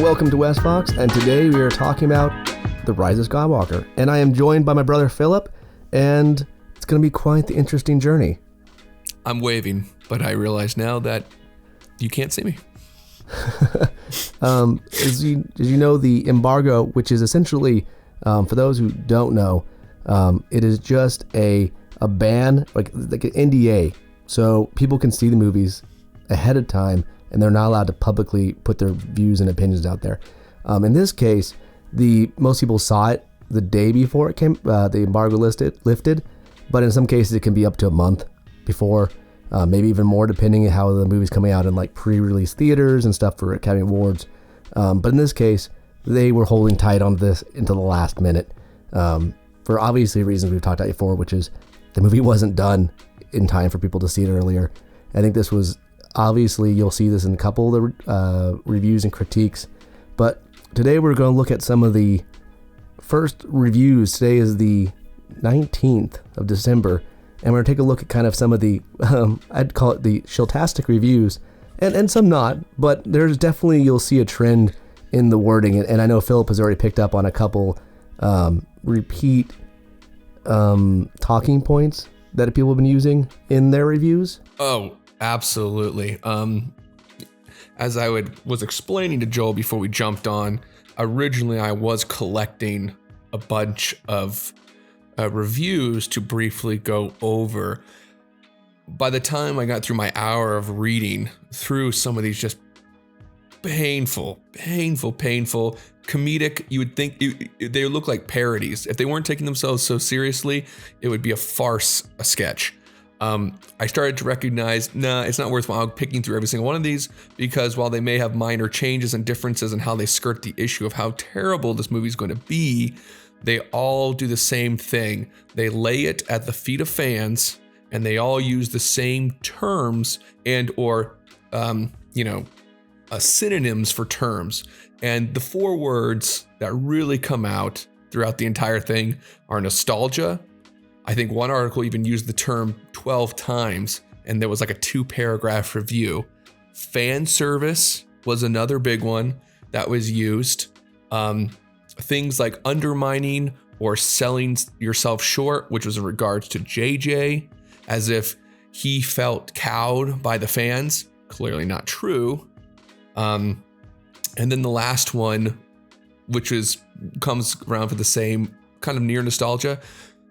Welcome to West Fox, and today we are talking about The Rise of Skywalker. And I am joined by my brother Philip, and it's going to be quite the interesting journey. I'm waving, but I realize now that you can't see me. As you know, the embargo, which is essentially, for those who don't know, it is just a ban, like an NDA, so people can see the movies ahead of time, and they're not allowed to publicly put their views and opinions out there. In this case, most people saw it the day before it came, the embargo lifted, but in some cases it can be up to a month before, maybe even more, depending on how the movie's coming out in like pre-release theaters and stuff for Academy Awards. But in this case, they were holding tight on this until the last minute, for obviously reasons we've talked about before, which is the movie wasn't done in time for people to see it earlier. I think this was, obviously you'll see this in a couple of the reviews and critiques, but today we're going to look at some of the first reviews. Today is the 19th of December, and we're going to take a look at kind of some of the, I'd call it the Shilltastic reviews, and some not, but there's definitely, you'll see a trend in the wording, and I know Philip has already picked up on a couple repeat talking points that people have been using in their reviews. Oh, absolutely. As I was explaining to Joel before we jumped on, originally I was collecting a bunch of reviews to briefly go over. By the time I got through my hour of reading through some of these just painful comedic, you would think they look like parodies. If they weren't taking themselves so seriously, it would be a farce, a sketch. I started to recognize, it's not worthwhile picking through every single one of these, because while they may have minor changes and differences in how they skirt the issue of how terrible this movie is going to be, they all do the same thing. They lay it at the feet of fans, and they all use the same terms and or synonyms for terms. And the four words that really come out throughout the entire thing are nostalgia. I think one article even used the term 12 times, and there was like a 2-paragraph review. Fan service was another big one that was used. Things like undermining or selling yourself short, which was in regards to JJ, as if he felt cowed by the fans. Clearly not true. And then the last one, which comes around for the same kind of near nostalgia,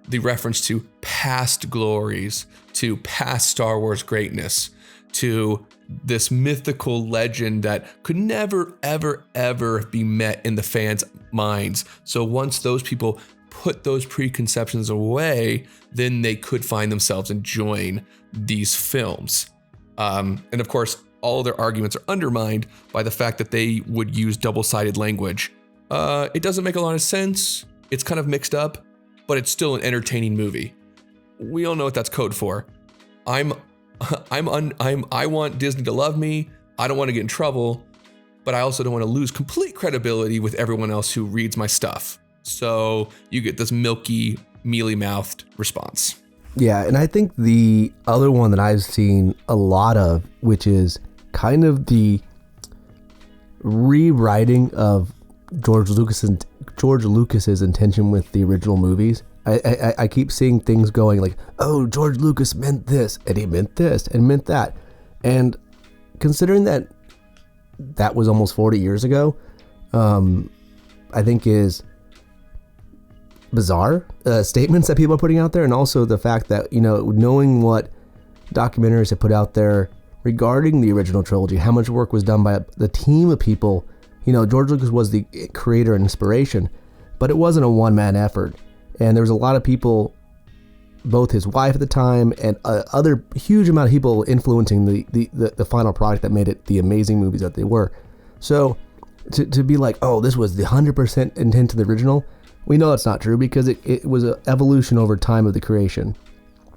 the reference to past glories, to past Star Wars greatness, to this mythical legend that could never, ever, ever be met in the fans' minds. So once those people put those preconceptions away, then they could find themselves enjoying these films. And of course, all their arguments are undermined by the fact that they would use double-sided language. It doesn't make a lot of sense. It's kind of mixed up, but it's still an entertaining movie. We all know what that's code for. I want Disney to love me. I don't want to get in trouble, but I also don't want to lose complete credibility with everyone else who reads my stuff. So you get this milky, mealy-mouthed response. Yeah, and I think the other one that I've seen a lot of, which is kind of the rewriting of George Lucas's intention with the original movies. I keep seeing things going like, oh, George Lucas meant this, and he meant this, and meant that. And considering that was almost 40 years ago, I think is bizarre statements that people are putting out there. And also the fact that, knowing what documentaries have put out there regarding the original trilogy, how much work was done by the team of people. George Lucas was the creator and inspiration, but it wasn't a one-man effort. And there was a lot of people, both his wife at the time and other huge amount of people influencing the final product that made it the amazing movies that they were. So to be like, oh, this was the 100% intent of the original, we know that's not true, because it was an evolution over time of the creation.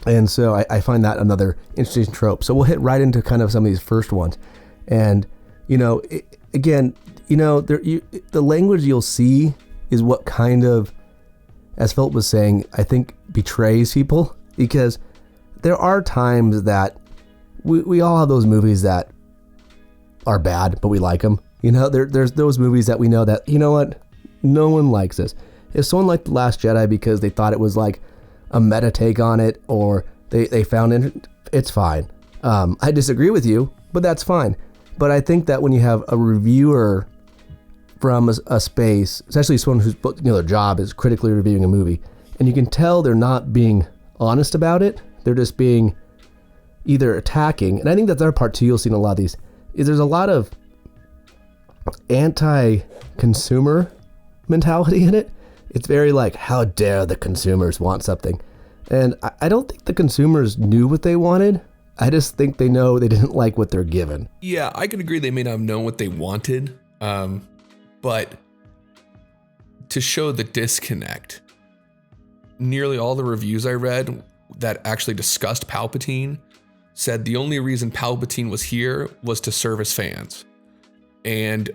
And so I find that another interesting trope. So we'll hit right into kind of some of these first ones. And, the language you'll see is what kind of, as Philip was saying, I think betrays people, because there are times that we all have those movies that are bad, but we like them. There's those movies that we know that, you know what, no one likes this. If someone liked The Last Jedi because they thought it was like a meta take on it, or they found it, it's fine. I disagree with you, but that's fine. But I think that when you have a reviewer from a space, especially someone whose their job is critically reviewing a movie, and you can tell they're not being honest about it, they're just being either attacking, and I think that's our part too, you'll see in a lot of these, is there's a lot of anti-consumer mentality in it. It's very like, how dare the consumers want something? And I don't think the consumers knew what they wanted. I just think they know they didn't like what they're given. Yeah, I can agree they may not have known what they wanted, but to show the disconnect, nearly all the reviews I read that actually discussed Palpatine said the only reason Palpatine was here was to serve his fans. And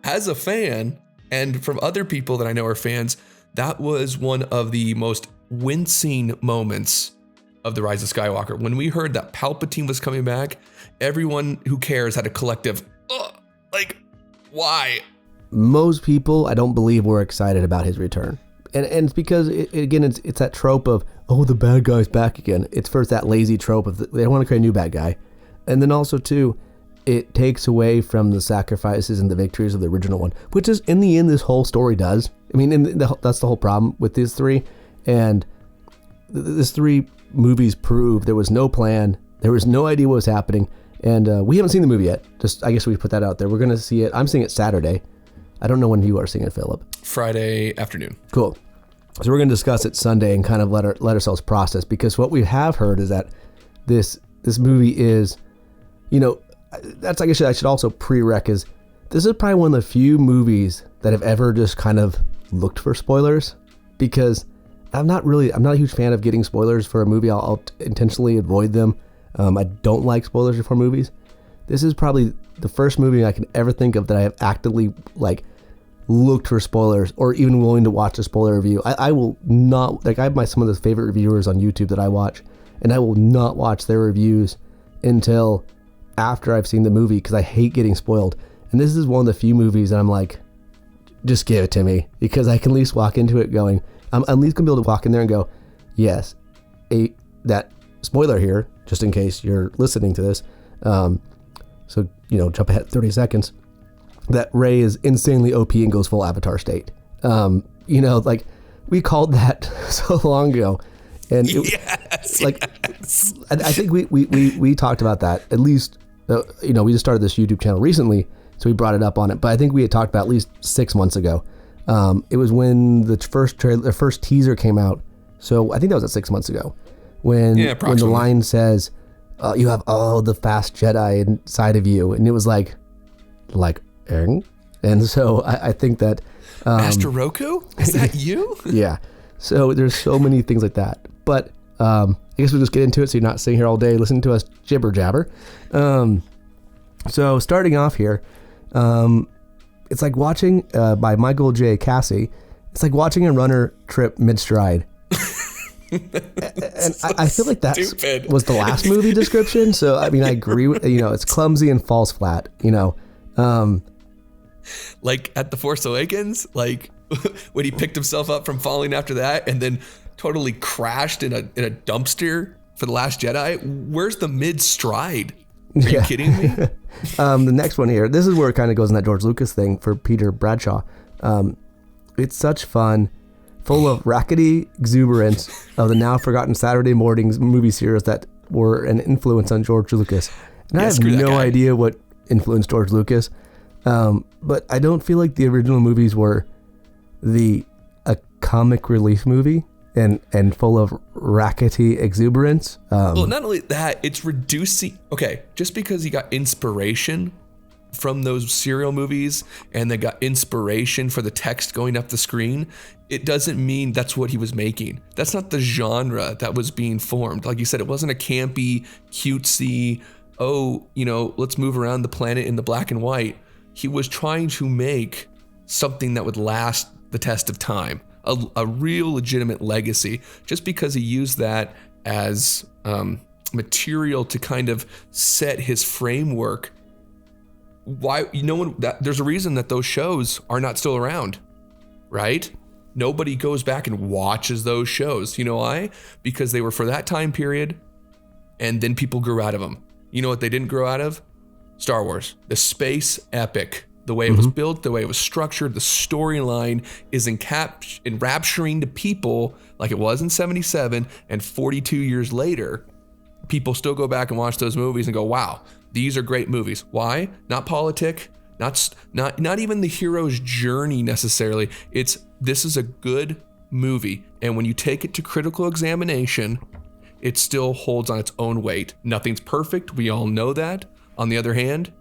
as a fan, and from other people that I know are fans, that was one of the most wincing moments of The Rise of Skywalker. When we heard that Palpatine was coming back, everyone who cares had a collective, like, why? Most people, I don't believe, were excited about his return. And it's because, it's that trope of, oh, the bad guy's back again. It's first that lazy trope of they don't want to create a new bad guy. And then also, too, it takes away from the sacrifices and the victories of the original one, which is, in the end, this whole story does. I mean, that's the whole problem with these three. And this three movies prove there was no plan. There was no idea what was happening. And we haven't seen the movie yet. I guess we put that out there. We're going to see it. I'm seeing it Saturday. I don't know when you are seeing it, Philip. Friday afternoon. Cool. So we're going to discuss it Sunday and kind of let ourselves process, because what we have heard is that this movie is, that's, I guess I should also prereq is this is probably one of the few movies that have ever just kind of looked for spoilers, because I'm not a huge fan of getting spoilers for a movie. I'll intentionally avoid them. I don't like spoilers for movies. This is probably the first movie I can ever think of that I have actively looked for spoilers, or even willing to watch a spoiler review. I will not, I have some of the favorite reviewers on YouTube that I watch, and I will not watch their reviews until after I've seen the movie, because I hate getting spoiled. And this is one of the few movies that I'm like, just give it to me, because I can at least walk into it going, I'm at least gonna be able to walk in there and go, yes, that spoiler here, just in case you're listening to this. So, jump ahead 30 seconds. That Rey is insanely OP and goes full Avatar state. We called that so long ago. And I think we talked about that at least, we just started this YouTube channel recently, so we brought it up on it. But I think we had talked about at least 6 months ago. It was when the first teaser came out. So I think that was 6 months ago when the line says, you have all the fast Jedi inside of you. And it was like, and so I think that... Master Roku? Is that you? Yeah. So there's so many things like that. But I guess we'll just get into it so you're not sitting here all day listening to us jibber jabber. So starting off here, it's like watching, by Michael J. Cassie, it's like watching a runner trip mid-stride. And I feel like that was the last movie description. So, I mean, I agree with, it's clumsy and falls flat, Like at The Force Awakens, like when he picked himself up from falling after that and then totally crashed in a dumpster for The Last Jedi. Where's the mid-stride? Are you kidding me? The next one here, this is where it kind of goes in that George Lucas thing for Peter Bradshaw. It's such fun, full of rackety exuberance of the now forgotten Saturday mornings movie series that were an influence on George Lucas. And I have no idea what influenced George Lucas. But I don't feel like the original movies were a comic relief movie and full of rackety exuberance. Well, not only that, it's reducing. Okay, just because he got inspiration from those serial movies and they got inspiration for the text going up the screen, it doesn't mean that's what he was making. That's not the genre that was being formed. Like you said, it wasn't a campy, cutesy, let's move around the planet in the black and white. He was trying to make something that would last the test of time, a real legitimate legacy. Just because he used that as material to kind of set his framework. Why, there's a reason that those shows are not still around, right? Nobody goes back and watches those shows. You know why? Because they were for that time period, and then people grew out of them. You know what they didn't grow out of? Star Wars, the space epic. The way it was built, the way it was structured, the storyline is enrapturing to people like it was in 77, and 42 years later, people still go back and watch those movies and go, wow, these are great movies. Why? Not politic, not even the hero's journey necessarily. This is a good movie, and when you take it to critical examination, it still holds on its own weight. Nothing's perfect, we all know that. On the other hand,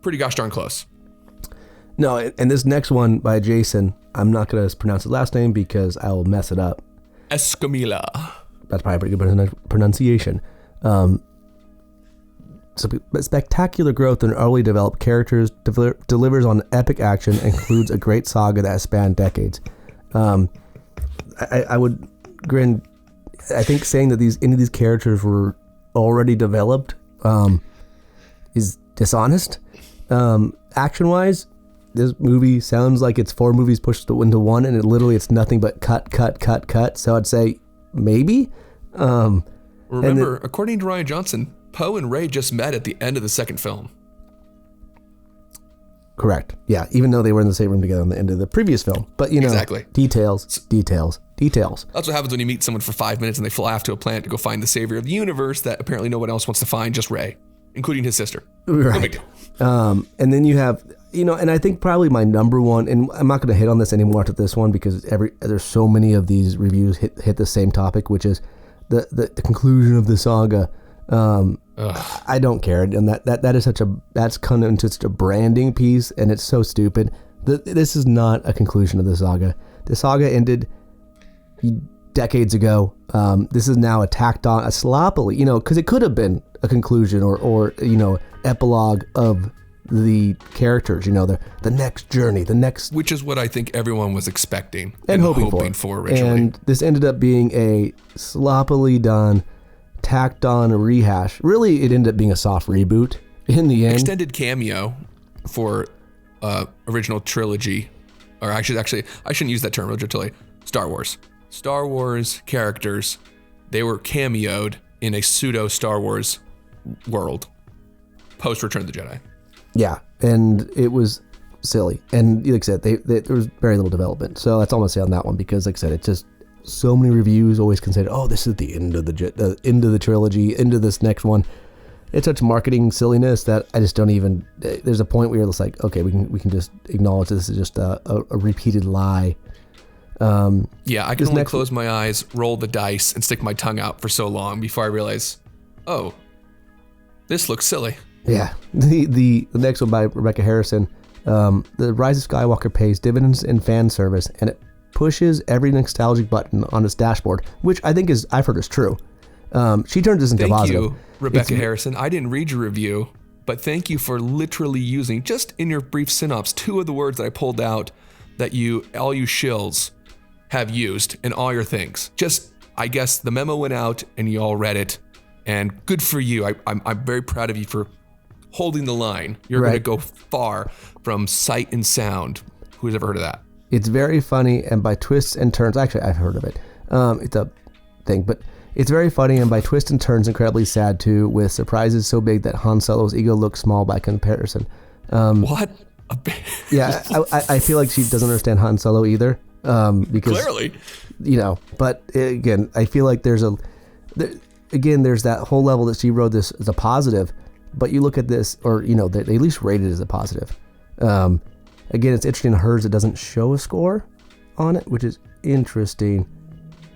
pretty gosh darn close. No, and this next one by Jason, I'm not going to pronounce his last name because I will mess it up. Escamilla. That's probably a pretty good pronunciation. So spectacular growth in early developed characters, delivers on epic action, includes a great saga that has spanned decades. I would grin. I think saying that any of these characters were already developed is dishonest. Action-wise, this movie sounds like it's 4 movies pushed into one, and it's nothing but cut. So I'd say maybe. Remember, according to Rian Johnson, Poe and Rey just met at the end of the second film. Correct. Yeah, even though they were in the same room together on the end of the previous film. But, exactly. Details. That's what happens when you meet someone for 5 minutes and they fly off to a planet to go find the savior of the universe that apparently no one else wants to find, just Rey, including his sister. Right. No big deal. And then you have, and I think probably my number one, and I'm not going to hit on this anymore after this one because there's so many of these reviews hit the same topic, which is the conclusion of the saga. I don't care, and that is that's kind of into such a branding piece, and it's so stupid. This is not a conclusion of the saga. The saga ended decades ago. This is now tacked on a sloppily, because it could have been a conclusion or epilogue of the characters, the next journey, which is what I think everyone was expecting and hoping for originally. And this ended up being a sloppily done, tacked on rehash. Really, it ended up being a soft reboot in the end. Extended cameo for original trilogy, or actually, I shouldn't use that term, original trilogy. Star Wars characters, they were cameoed in a pseudo Star Wars world post Return of the Jedi. Yeah, and it was silly. And like I said, there was very little development. So that's all I'm gonna say on that one, because like I said, it's just so many reviews always consider, this is the end of the end of the trilogy, into this next one. It's such marketing silliness that I just don't even. There's a point where you're just like, okay, we can just acknowledge this is just a repeated lie. Yeah, I can only close my eyes, roll the dice, and stick my tongue out for so long before I realize, oh, this looks silly. Yeah, the next one by Rebecca Harrison, The Rise of Skywalker pays dividends in fan service, and it pushes every nostalgic button on its dashboard, which I think I've heard is true. She turns this into positive. Thank you, Rebecca Harrison. I didn't read your review, but thank you for literally using, just in your brief synopsis, 2 of the words that I pulled out that all you shills have used in all your things. Just, I guess the memo went out and you all read it, and good for you. I'm very proud of you for holding the line. You're going to go far from sight and sound. Who's ever heard of that? It's very funny, and by twists and turns, actually I've heard of it. It's a thing, but it's very funny, and by twists and turns incredibly sad too, with surprises so big that Han Solo's ego looks small by comparison. What? Yeah, I feel like she doesn't understand Han Solo either. Because clearly, but again, I feel like there's that whole level that she wrote this as a positive, but you look at this, or they at least rated it as a positive. Again, it's interesting. Hers, it doesn't show a score on it, which is interesting.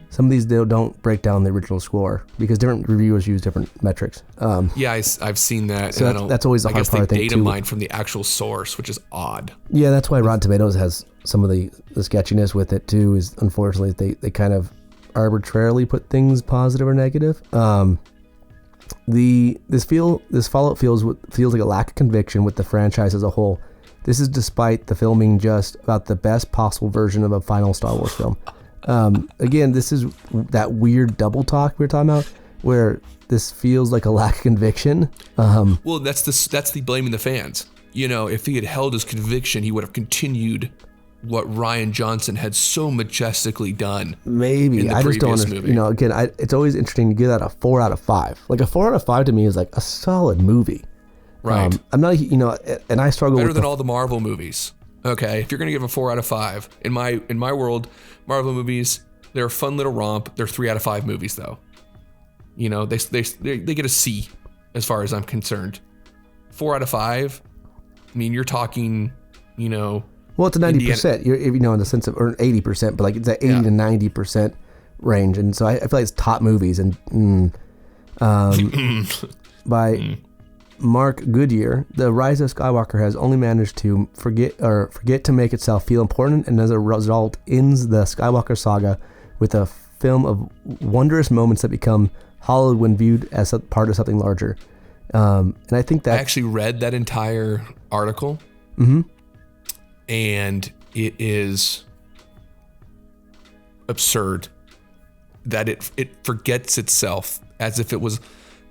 Some of these don't break down the original score because different reviewers use different metrics. Yeah, I've seen that. So that's always the hard part. I think data mine from the actual source, which is odd. Yeah, that's why Rotten Tomatoes has some of the sketchiness with it too. Is unfortunately they kind of arbitrarily put things positive or negative. This Fallout feels like a lack of conviction with the franchise as a whole. This is despite the filming just about the best possible version of a final Star Wars film. Again, this is that weird double talk we were talking about, where this feels like a lack of conviction. Well, that's the blaming the fans. If he had held his conviction, he would have continued what Rian Johnson had so majestically done. Maybe. I just don't understand. Movie. Again, it's always interesting to give that a 4 out of 5. Like a 4 out of 5 to me is like a solid movie. Right. I'm not, and I struggle better with than all the Marvel movies. Okay, if you're gonna give a 4 out of 5, in my world, Marvel movies, they're a fun little romp. They're 3 out of 5 movies though. They get a C as far as I'm concerned. 4 out of 5. I mean, you're talking, Well, it's a 90%. You're, in the sense of, or 80%, but like it's at 80 to 90% range, and so I feel like it's top movies. And by Mark Goodyear, The Rise of Skywalker has only managed to forget to make itself feel important, and as a result, ends the Skywalker saga with a film of wondrous moments that become hollowed when viewed as a part of something larger. And I think that I actually read that entire article. Mm-hmm. And it is absurd that it forgets itself as if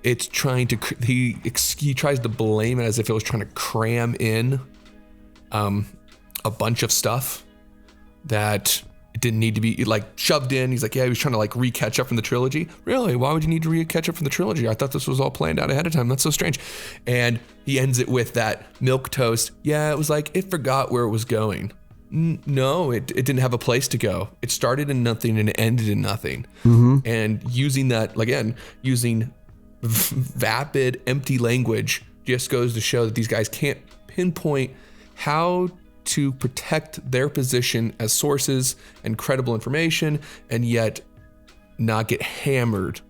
it's trying to, he tries to blame it as if it was trying to cram in a bunch of stuff that it didn't need to be like shoved in. He's like, yeah, he was trying to like re-catch up from the trilogy. Really? Why would you need to re-catch up from the trilogy? I thought this was all planned out ahead of time. That's so strange. And he ends it with that milquetoast. Yeah, it was like, it forgot where it was going. No, it didn't have a place to go. It started in nothing and it ended in nothing. Mm-hmm. And using that, again, using vapid, empty language just goes to show that these guys can't pinpoint how to protect their position as sources and credible information, and yet not get hammered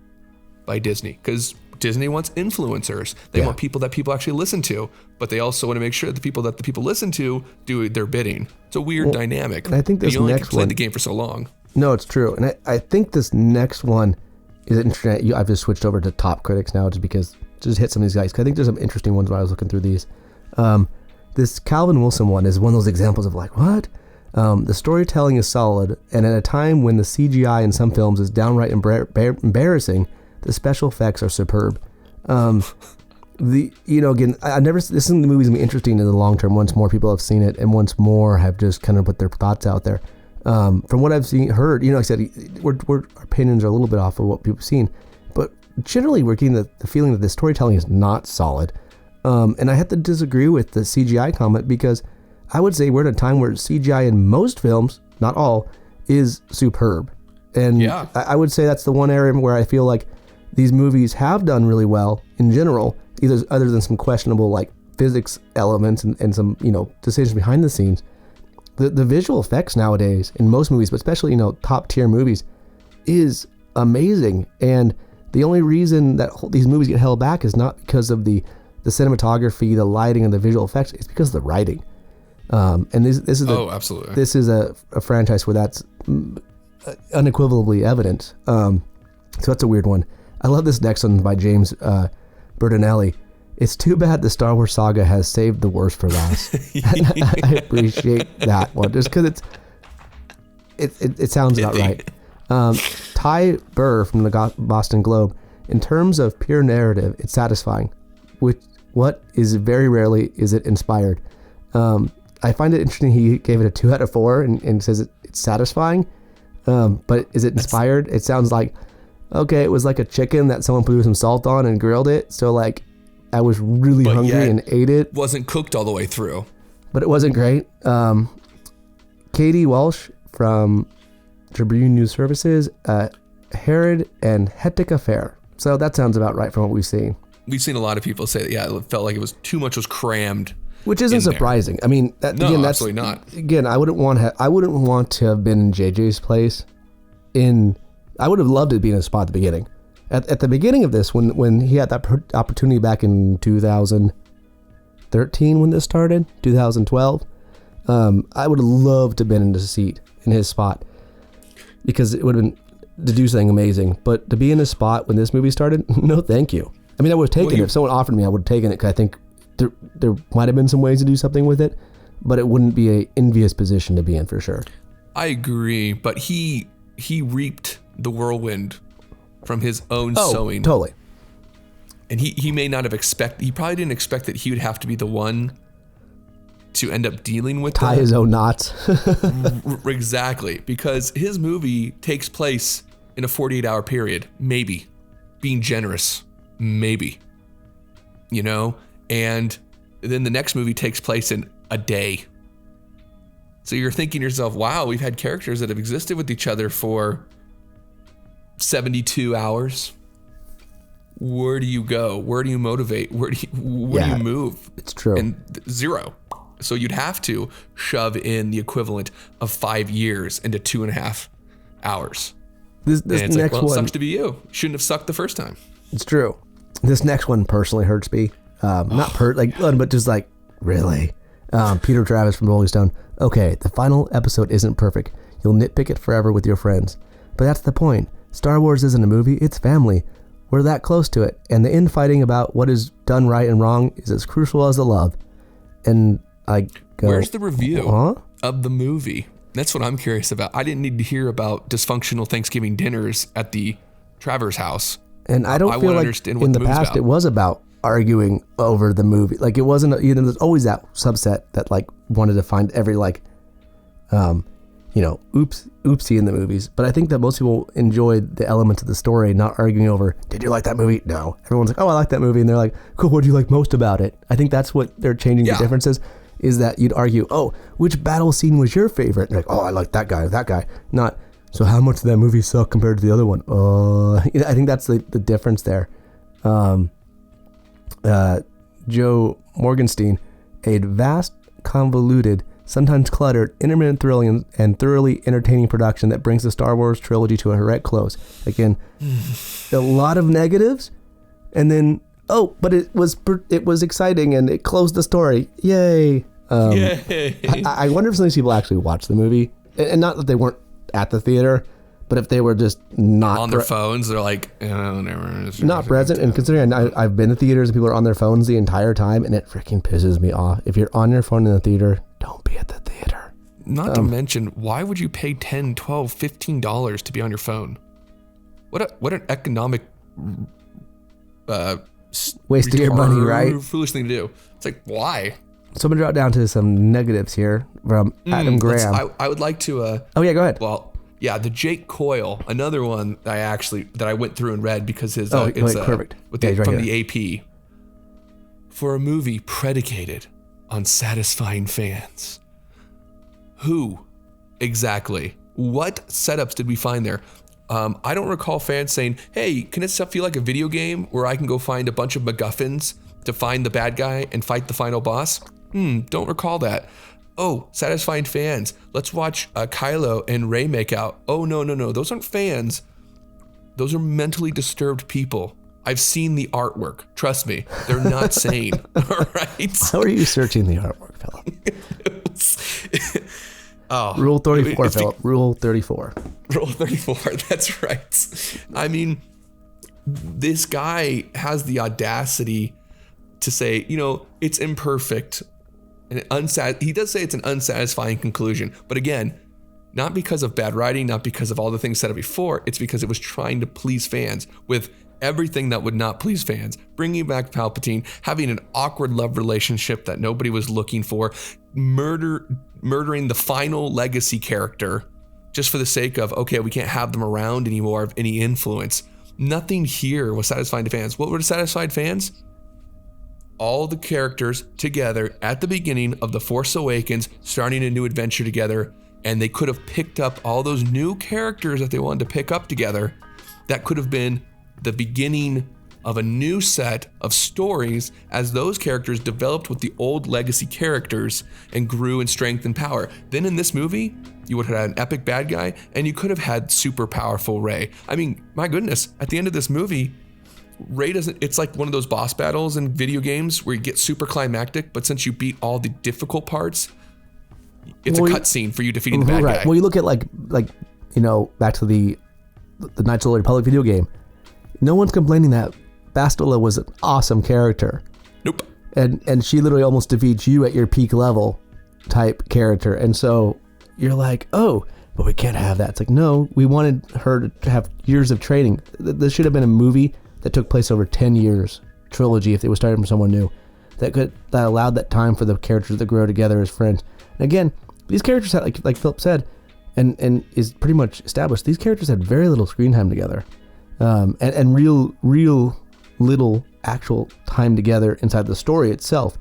by Disney. Because Disney wants influencers. They want people that people actually listen to, but they also want to make sure that the people listen to do their bidding. It's a weird dynamic. And I think this you only next played one, the game for so long. No, it's true. And I think this next one is interesting. I've just switched over to top critics now just because just hit some of these guys. 'Cause I think there's some interesting ones when I was looking through these. This Calvin Wilson one is one of those examples of like, what? The storytelling is solid, and at a time when the CGI in some films is downright embarrassing, the special effects are superb. Again, this is the movie's gonna be interesting in the long term once more people have seen it and once more have just kind of put their thoughts out there. From what I've heard, like I said, our opinions are a little bit off of what people have seen, but generally we're getting the feeling that the storytelling is not solid. And I have to disagree with the CGI comment because I would say we're at a time where CGI in most films, not all, is superb. And I would say that's the one area where I feel like these movies have done really well in general, either other than some questionable like physics elements and some, decisions behind the scenes. The visual effects nowadays in most movies, but especially, top tier movies, is amazing. And the only reason that these movies get held back is not because of the cinematography, the lighting, and the visual effects. It's because of the writing. And this is absolutely. This is a franchise where that's unequivocally evident. So that's a weird one. I love this next one by James Bertinelli. It's too bad the Star Wars saga has saved the worst for last. I appreciate that one just because it sounds about right. Ty Burr from the Boston Globe. In terms of pure narrative, it's satisfying. What is very rarely is it inspired. I find it interesting he gave it a 2 out of 4 and says it's satisfying. But is it inspired? It sounds like, okay, it was like a chicken that someone put some salt on and grilled it. So like I was really hungry and ate it. Wasn't cooked all the way through. But it wasn't great. Katie Walsh from Tribune News Services, Herod and Hectic Affair. So that sounds about right from what we've seen. We've seen a lot of people say that, it felt like it was too much was crammed. Which isn't surprising. I mean, that's absolutely not. Again, I wouldn't want to have been in JJ's place. I would have loved to be in a spot at the beginning. At the beginning of this, when he had that opportunity back in 2013 when this started, 2012, I would have loved to have been in the seat in his spot because it would have been to do something amazing. But to be in a spot when this movie started, no, thank you. I mean, I would have taken it. If someone offered me, I would have taken it because I think there might have been some ways to do something with it, but it wouldn't be an envious position to be in for sure. I agree, but he reaped the whirlwind from his own sowing. Totally. And he may not have he probably didn't expect that he would have to be the one to end up dealing with tie his own knots. Exactly, because his movie takes place in a 48-hour period, maybe, being generous, maybe, you know, and then the next movie takes place in a day. So you're thinking to yourself, wow, we've had characters that have existed with each other for 72 hours. Where do you go? Where do you motivate? Where do you move? It's true. And zero. So you'd have to shove in the equivalent of 5 years into 2.5 hours. This next one, it sucks to be you. Shouldn't have sucked the first time. It's true. This next one personally hurts me. But just like, really? Peter Travis from Rolling Stone. Okay, the final episode isn't perfect. You'll nitpick it forever with your friends. But that's the point. Star Wars isn't a movie, it's family. We're that close to it. And the infighting about what is done right and wrong is as crucial as the love. And I go, where's the review of the movie? That's what I'm curious about. I didn't need to hear about dysfunctional Thanksgiving dinners at the Travers house. And I don't feel like in the past it was about arguing over the movie. Like it wasn't, there's always that subset that like wanted to find every oopsie in the movies. But I think that most people enjoyed the elements of the story, not arguing over, did you like that movie? No. Everyone's like, oh, I like that movie. And they're like, cool, what do you like most about it? I think that's what they're changing the differences. Is that you'd argue, oh, which battle scene was your favorite? And like, oh, I like that guy. Not, so how much did that movie suck compared to the other one? I think that's the difference there. Joe Morgenstein, a vast, convoluted, sometimes cluttered, intermittent thrilling, and thoroughly entertaining production that brings the Star Wars trilogy to a direct close. Again, a lot of negatives, and then, but it was exciting and it closed the story. Yay. Yay. I wonder if some of these people actually watched the movie, and not that they weren't at the theater, but if they were just not on their phones, they're like, oh, never. Not present. And considering I've been to theaters and people are on their phones the entire time, and it freaking pisses me off. If you're on your phone in the theater, don't be at the theater. Not to mention, why would you pay $10, $12, $15 to be on your phone? What an economic waste of your money, right? Foolish thing to do. It's like, why? So I'm gonna drop down to some negatives here from Adam Graham. I would like to. Oh yeah, go ahead. Well, yeah, the Jake Coyle, another one that I went through and read because his perfect. From the AP. For a movie predicated on satisfying fans. Who exactly? What setups did we find there? I don't recall fans saying, hey, can this stuff feel like a video game where I can go find a bunch of MacGuffins to find the bad guy and fight the final boss? Don't recall that. Oh, satisfying fans. Let's watch Kylo and Rey make out. Oh, no. Those aren't fans. Those are mentally disturbed people. I've seen the artwork. Trust me, they're not sane. All right. How are you searching the artwork, Philip? Rule 34, Philip. Rule 34. Rule 34. That's right. I mean, this guy has the audacity to say, it's imperfect. And he does say it's an unsatisfying conclusion. But again, not because of bad writing, not because of all the things said before. It's because it was trying to please fans with everything that would not please fans. Bringing back Palpatine, having an awkward love relationship that nobody was looking for, murdering the final legacy character just for the sake of, okay, we can't have them around anymore of any influence. Nothing here was satisfying to fans. What were satisfied fans? All the characters together at the beginning of The Force Awakens, starting a new adventure together, and they could have picked up all those new characters that they wanted to pick up together. That could have been the beginning of a new set of stories as those characters developed with the old legacy characters and grew in strength and power. Then in this movie, you would have had an epic bad guy, and you could have had super powerful Rey. I mean, my goodness, at the end of this movie, Rey it's like one of those boss battles in video games where you get super climactic, but since you beat all the difficult parts, it's a cutscene for you defeating the bad guy. Well, you look at back to the Knights of the Old Republic video game. No one's complaining that Bastila was an awesome character. Nope. And she literally almost defeats you at your peak level type character. And so you're like, oh, but we can't have that. It's like, no, we wanted her to have years of training. This should have been a movie that took place over 10 years. trilogy if it was started from someone new, that allowed that time for the characters to grow together as friends. And again, these characters had, like Philip said, and is pretty much established, these characters had very little screen time together, and real little actual time together inside the story itself.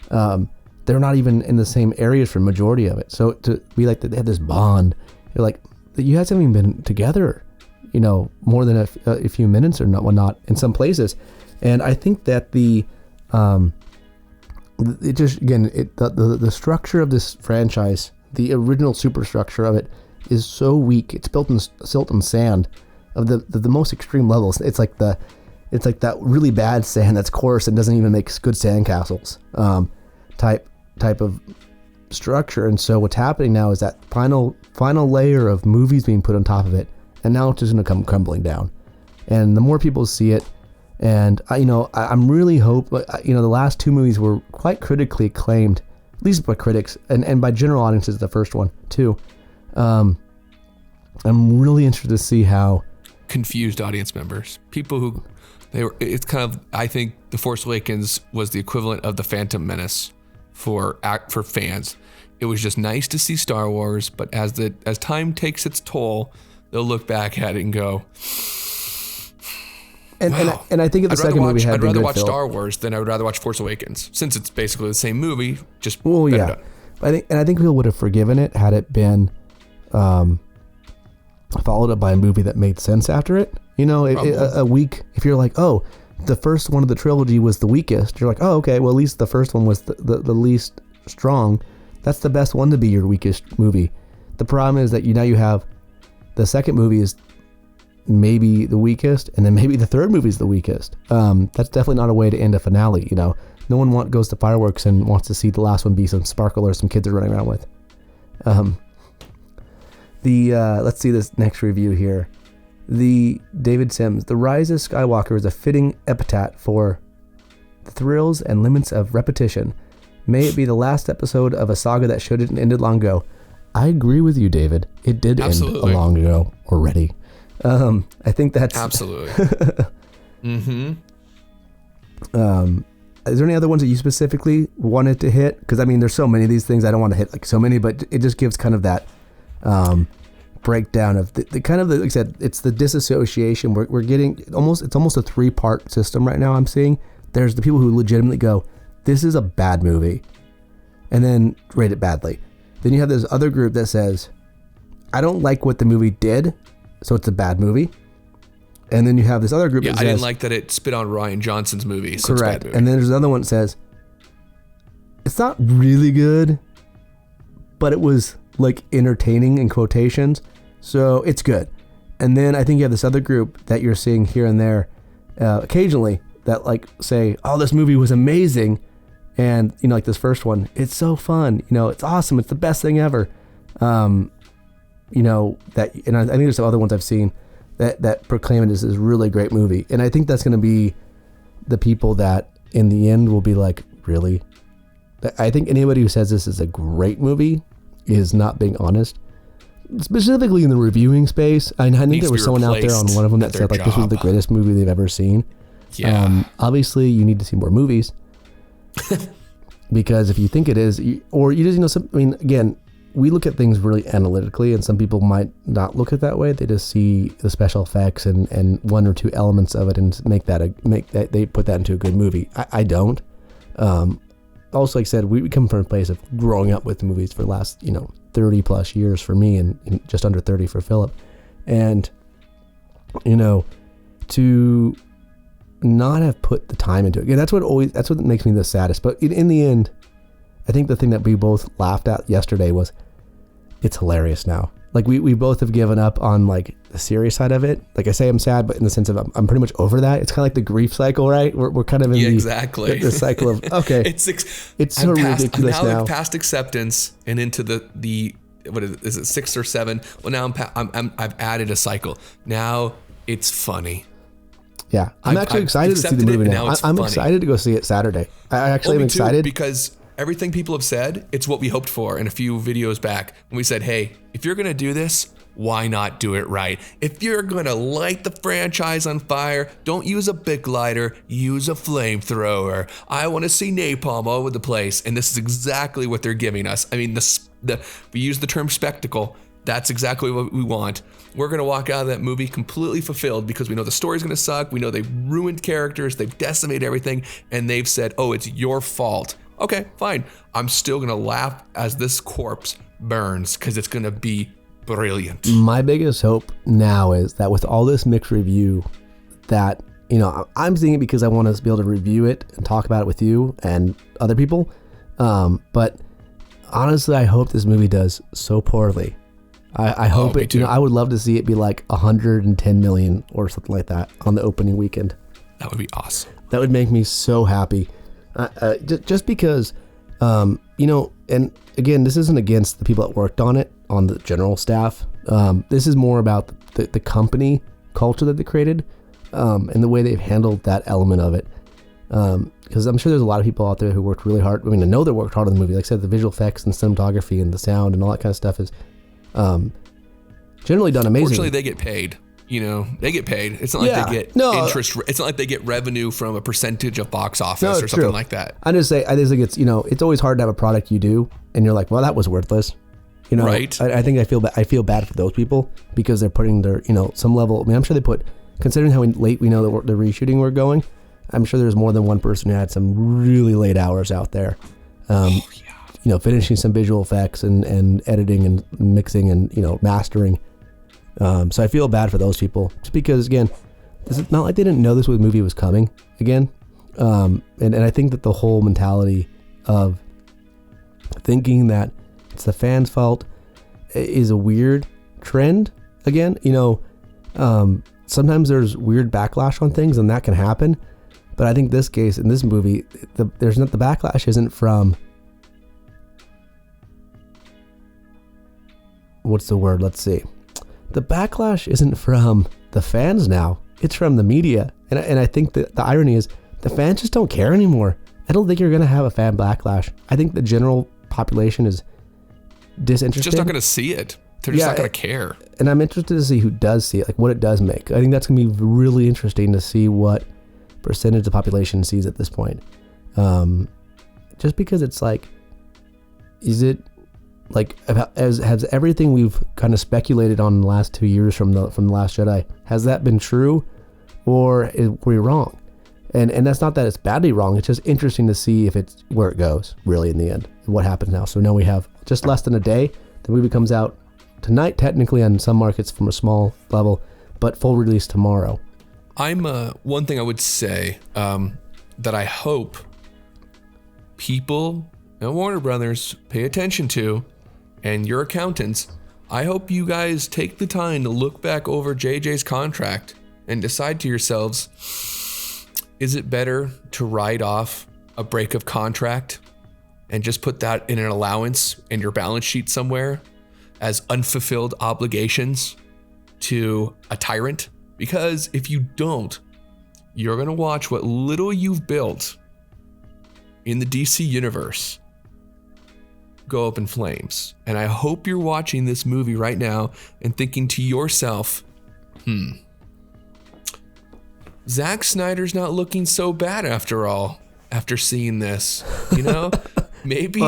They're not even in the same areas for majority of it. So to be like that they had this bond, you're like, you guys haven't even been together, more than a few minutes or whatnot in some places. And I think that the structure of this franchise, the original superstructure of it, is so weak. It's built in silt and sand of the most extreme levels. It's like that really bad sand that's coarse and doesn't even make good sandcastles, type of structure. And so what's happening now is that final layer of movies being put on top of it, and now it's just going to come crumbling down. And the more people see it, and I'm really the last two movies were quite critically acclaimed, at least by critics and by general audiences. The first one too. I'm really interested to see how confused audience members, people who it's kind of, I think The Force Awakens was the equivalent of The Phantom Menace for fans. It was just nice to see Star Wars, but as time takes its toll, they'll look back at it and go, wow. And I think if the second movie had been I'd rather good, watch Phil, Star Wars than I would rather watch Force Awakens, since it's basically the same movie, just well, better yeah. done. I think people would have forgiven it had it been followed up by a movie that made sense after it. A week, if you're like, oh, the first one of the trilogy was the weakest, you're like, oh, okay, well, at least the first one was the least strong. That's the best one to be your weakest movie. The problem is that now you have the second movie is maybe the weakest, and then maybe the third movie is the weakest. That's definitely not a way to end a finale. No one goes to fireworks and wants to see the last one be some sparkle or some kids are running around with. Let's see this next review here. The David Sims, The Rise of Skywalker is a fitting epitaph for the thrills and limits of repetition. May it be the last episode of a saga that should have ended long ago. I agree with you, David. It did Absolutely. end long ago already. I think that's absolutely. Mm-hmm. Is there any other ones that you specifically wanted to hit? Because there's so many of these things. I don't want to hit like so many, but it just gives kind of that breakdown of the kind of like I said, it's the disassociation. We're getting it's almost a 3-part system right now. I'm seeing there's the people who legitimately go, this is a bad movie, and then rate it badly. Then you have this other group that says, I don't like what the movie did, so it's a bad movie. And then you have this other group that says, I didn't like that it spit on Rian Johnson's movie, so correct. It's a bad movie. And then there's another one that says, it's not really good, but it was like entertaining in quotations, so it's good. And then I think you have this other group that you're seeing here and there occasionally that like say, oh, this movie was amazing, and like this first one, it's so fun, it's awesome, it's the best thing ever. And I think there's some other ones I've seen that proclaim it as this really great movie. And I think that's going to be the people that in the end will be like, really? I think anybody who says this is a great movie is not being honest. Specifically in the reviewing space. I think there was someone out there on one of them that said like this was the greatest movie they've ever seen. Yeah. Obviously you need to see more movies. Because if you think it is, or you just, again, we look at things really analytically, and some people might not look at it that way. They just see the special effects and one or two elements of it and they put that into a good movie. I don't. Also, like I said, we come from a place of growing up with movies for the last 30 plus years for me, and just under 30 for Philip, and to not have put the time into it. Yeah, that's what makes me the saddest. But in the end, I think the thing that we both laughed at yesterday was it's hilarious now. Like we both have given up on like the serious side of it. Like I say, I'm sad, but in the sense of I'm pretty much over that. It's kind of like the grief cycle, right? We're kind of in the cycle of okay. it's so ridiculous now. I'm past acceptance and into the what is it 6 or 7? Well, now I've added a cycle. Now it's funny. Yeah, I'm actually excited to see the movie now. I'm excited to go see it Saturday. I actually am excited because everything people have said, it's what we hoped for in a few videos back when we said, hey, if you're going to do this, why not do it right? If you're gonna light the franchise on fire, don't use a Bic lighter, use a flamethrower. I want to see napalm all over the place, and this is exactly what they're giving us. I mean, we use the term spectacle. That's exactly what we want. We're gonna walk out of that movie completely fulfilled because we know the story's gonna suck. We know they've ruined characters, they've decimated everything, and they've said, "Oh, it's your fault." Okay, fine. I'm still gonna laugh as this corpse burns because it's gonna be brilliant. My biggest hope now is that with all this mixed review, that, you know, I'm seeing it because I want to be able to review it and talk about it with you and other people. But honestly, I hope this movie does so poorly. I hope it, you know, I would love to see it be like 110 million or something like that on the opening weekend. That would be awesome. That would make me so happy. Just because, you know, and again, this isn't against the people that worked on it, on the general staff. This is more about the company culture that they created, and the way they've handled that element of it. Because I'm sure there's a lot of people out there who worked really hard. I mean, I know they worked hard on the movie. Like I said, the visual effects and cinematography and the sound and all that kind of stuff is generally done amazing. Fortunately, they get paid. You know, they get paid. It's not like they get interest. It's not like they get revenue from a percentage of box office or something like that. I just think it's, you know, it's always hard to have a product you do and you're like, well, that was worthless. You know, right. I think I feel bad for those people because they're putting their, you know, some level. I mean, I'm sure they put, considering how late we know the reshooting we're going, I'm sure there's more than one person who had some really late hours out there. You know, finishing some visual effects and editing and mixing and, you know, mastering. So I feel bad for those people just because, again, this is not like they didn't know this movie was coming again. And I think that the whole mentality of thinking that it's the fans' fault is a weird trend. Again, you know, sometimes there's weird backlash on things and that can happen. But I think this case, in this movie, the backlash isn't from, what's the word? Let's see. The backlash isn't from the fans now. It's from the media. And I think that the irony is the fans just don't care anymore. I don't think you're going to have a fan backlash. I think the general population is disinterested. Just not going to see it. They're just not going to care. And I'm interested to see who does see it, like what it does make. I think that's going to be really interesting to see what percentage of the population sees at this point. Just because it's like, is it like, has everything we've kind of speculated on in the last 2 years from the Last Jedi, has that been true, or were we wrong? And that's not that it's badly wrong. It's just interesting to see if it's where it goes really in the end and what happens now. So now we have just less than a day. The movie comes out tonight, technically on some markets from a small level, but full release tomorrow. One thing I would say that I hope people at Warner Brothers pay attention to, and your accountants, I hope you guys take the time to look back over JJ's contract and decide to yourselves, is it better to write off a break of contract and just put that in an allowance in your balance sheet somewhere as unfulfilled obligations to a tyrant? Because if you don't, you're going to watch what little you've built in the DC universe go up in flames. And I hope you're watching this movie right now and thinking to yourself, Zack Snyder's not looking so bad after all, after seeing this, you know, maybe,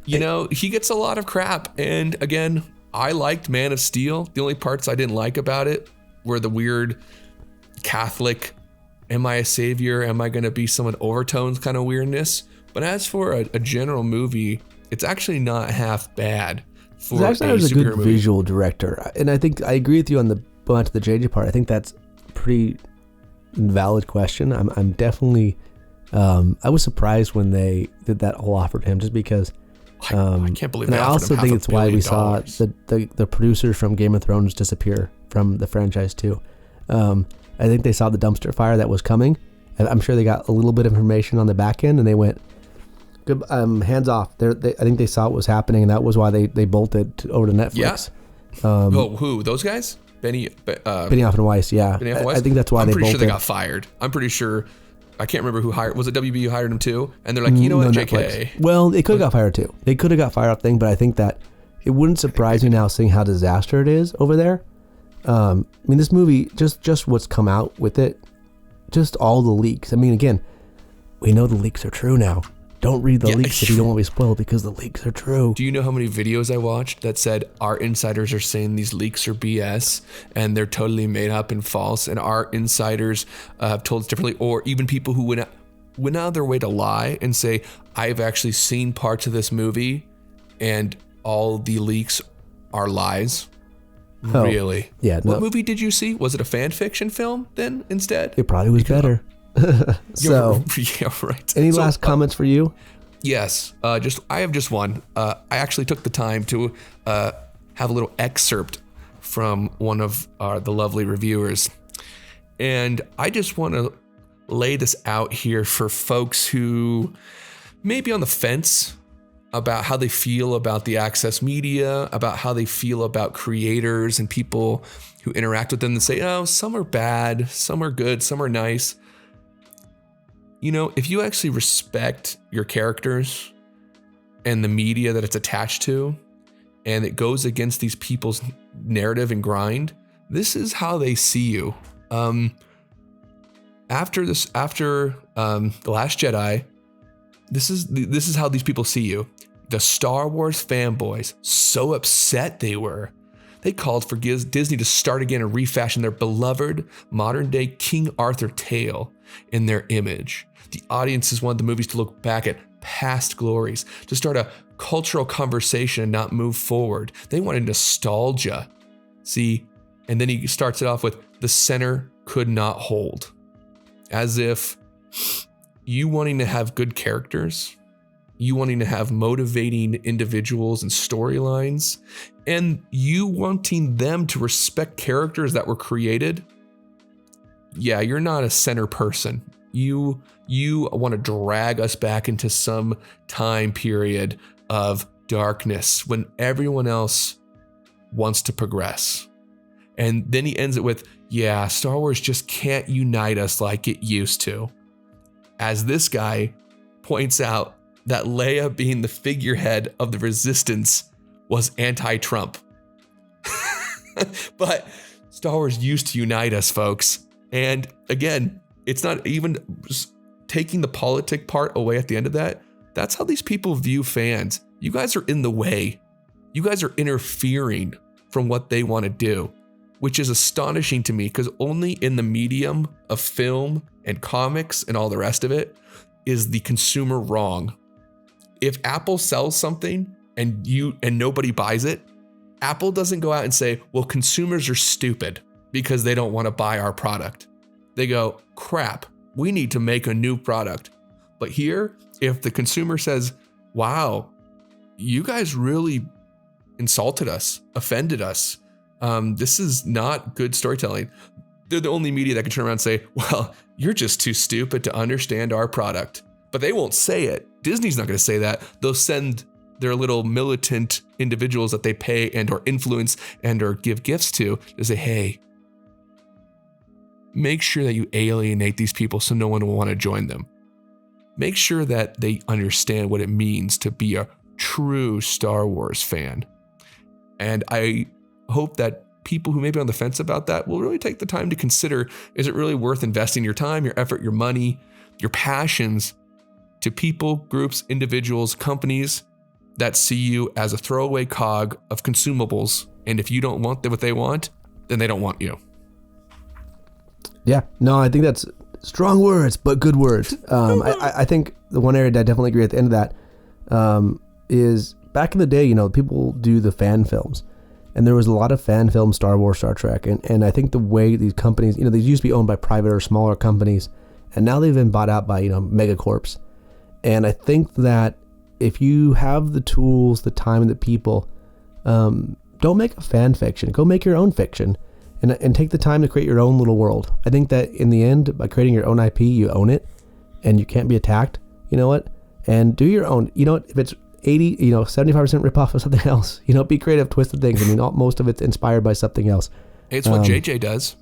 you know, he gets a lot of crap. And again, I liked Man of Steel. The only parts I didn't like about it were the weird Catholic, am I a savior? Am I going to be someone overtones kind of weirdness? But as for a general movie, it's actually not half bad for Zack Snyder's a good movie. visual director. And I think I agree with you on the going to the JJ part. I think that's a pretty valid question. I'm definitely, I was surprised when they did that whole offer to him, just because I can't believe. And I also think it's why we saw the producers from Game of Thrones disappear from the franchise too. I think they saw the dumpster fire that was coming. I'm sure they got a little bit of information on the back end, and they went, "Good, hands off." I think they saw what was happening, and that was why they bolted over to Netflix. Yeah. Who? Those guys? Benioff and Weiss. Yeah. Benioff and Weiss? I think that's why they bolted. I'm pretty sure they got fired. I'm pretty sure. I can't remember who hired. Was it WB who hired them too? And they're like, you know what, JK? Netflix. Well, they could have got fired too. They could have got fired off thing, but I think that it wouldn't surprise me now seeing how disaster it is over there. I mean, this movie, just what's come out with it, just all the leaks. I mean, again, we know the leaks are true now. Don't read the leaks if you don't want to be spoiled, because the leaks are true. Do you know how many videos I watched that said our insiders are saying these leaks are BS and they're totally made up and false, and our insiders have told us differently, or even people who went out of their way to lie and say, I've actually seen parts of this movie and all the leaks are lies? Oh, really? Yeah. What movie did you see? Was it a fan fiction film then instead? It probably was better. So, yeah, right. Any last comments for you? Yes. I have just one. I actually took the time to have a little excerpt from one of the lovely reviewers. And I just want to lay this out here for folks who may be on the fence about how they feel about the access media, about how they feel about creators and people who interact with them and say, oh, some are bad, some are good, some are nice. You know, if you actually respect your characters and the media that it's attached to, and it goes against these people's narrative and grind, this is how they see you. After The Last Jedi, this is how these people see you. The Star Wars fanboys, so upset they were. They called for Disney to start again and refashion their beloved modern-day King Arthur tale in their image. The audiences wanted the movies to look back at past glories, to start a cultural conversation and not move forward. They wanted nostalgia. See, and then he starts it off with, the center could not hold. As if you wanting to have good characters, you wanting to have motivating individuals and storylines, and you wanting them to respect characters that were created, yeah, you're not a center person. You want to drag us back into some time period of darkness when everyone else wants to progress. And then he ends it with, yeah, Star Wars just can't unite us like it used to. As this guy points out that Leia being the figurehead of the resistance was anti-Trump. But Star Wars used to unite us, folks. And again, it's not even taking the politic part away at the end of that. That's how these people view fans. You guys are in the way. You guys are interfering from what they want to do, which is astonishing to me, because only in the medium of film and comics and all the rest of it is the consumer wrong. If Apple sells something and nobody buys it, Apple doesn't go out and say, well, consumers are stupid because they don't want to buy our product. They go, crap, we need to make a new product. But here, if the consumer says, wow, you guys really insulted us, offended us, this is not good storytelling, they're the only media that can turn around and say, well, you're just too stupid to understand our product. But they won't say it. Disney's not going to say that. They'll send their little militant individuals that they pay and or influence and or give gifts to say, hey, make sure that you alienate these people so no one will want to join them. Make sure that they understand what it means to be a true Star Wars fan. And I hope that people who may be on the fence about that will really take the time to consider, is it really worth investing your time, your effort, your money, your passions to people, groups, individuals, companies that see you as a throwaway cog of consumables. And if you don't want what they want, then they don't want you. Yeah, no, I think that's strong words, but good words. I think the one area that I definitely agree at the end of that is back in the day, people do the fan films. And there was a lot of fan films, Star Wars, Star Trek. And I think the way these companies, these used to be owned by private or smaller companies. And now they've been bought out by, megacorps. And I think that if you have the tools, the time, and the people, don't make a fan fiction. Go make your own fiction and take the time to create your own little world. I think that in the end, by creating your own IP, you own it and you can't be attacked. You know what? And do your own. If it's 80, 75% ripoff of something else, be creative, twisted things. I mean, most of it's inspired by something else. It's what JJ does.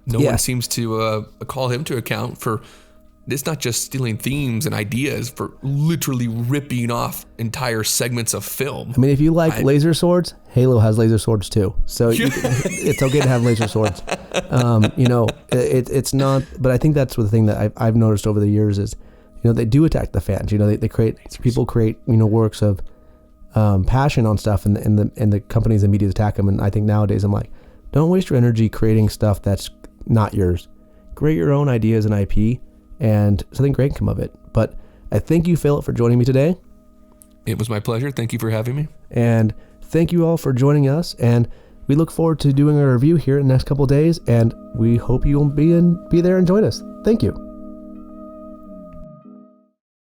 No one seems to call him to account for it's not just stealing themes and ideas for literally ripping off entire segments of film. I mean, if you like laser swords, Halo has laser swords too. So it's okay to have laser swords. It's not, but I think that's the thing that I've noticed over the years is, they do attack the fans. People create works of passion on stuff, and the companies and media attack them. And I think nowadays I'm like, don't waste your energy creating stuff that's not yours. Create your own ideas and IP, and something great can come of it. But I thank you, Philip, for joining me today. It was my pleasure. Thank you for having me. And thank you all for joining us. And we look forward to doing a review here in the next couple of days. And we hope you will be there and join us. Thank you.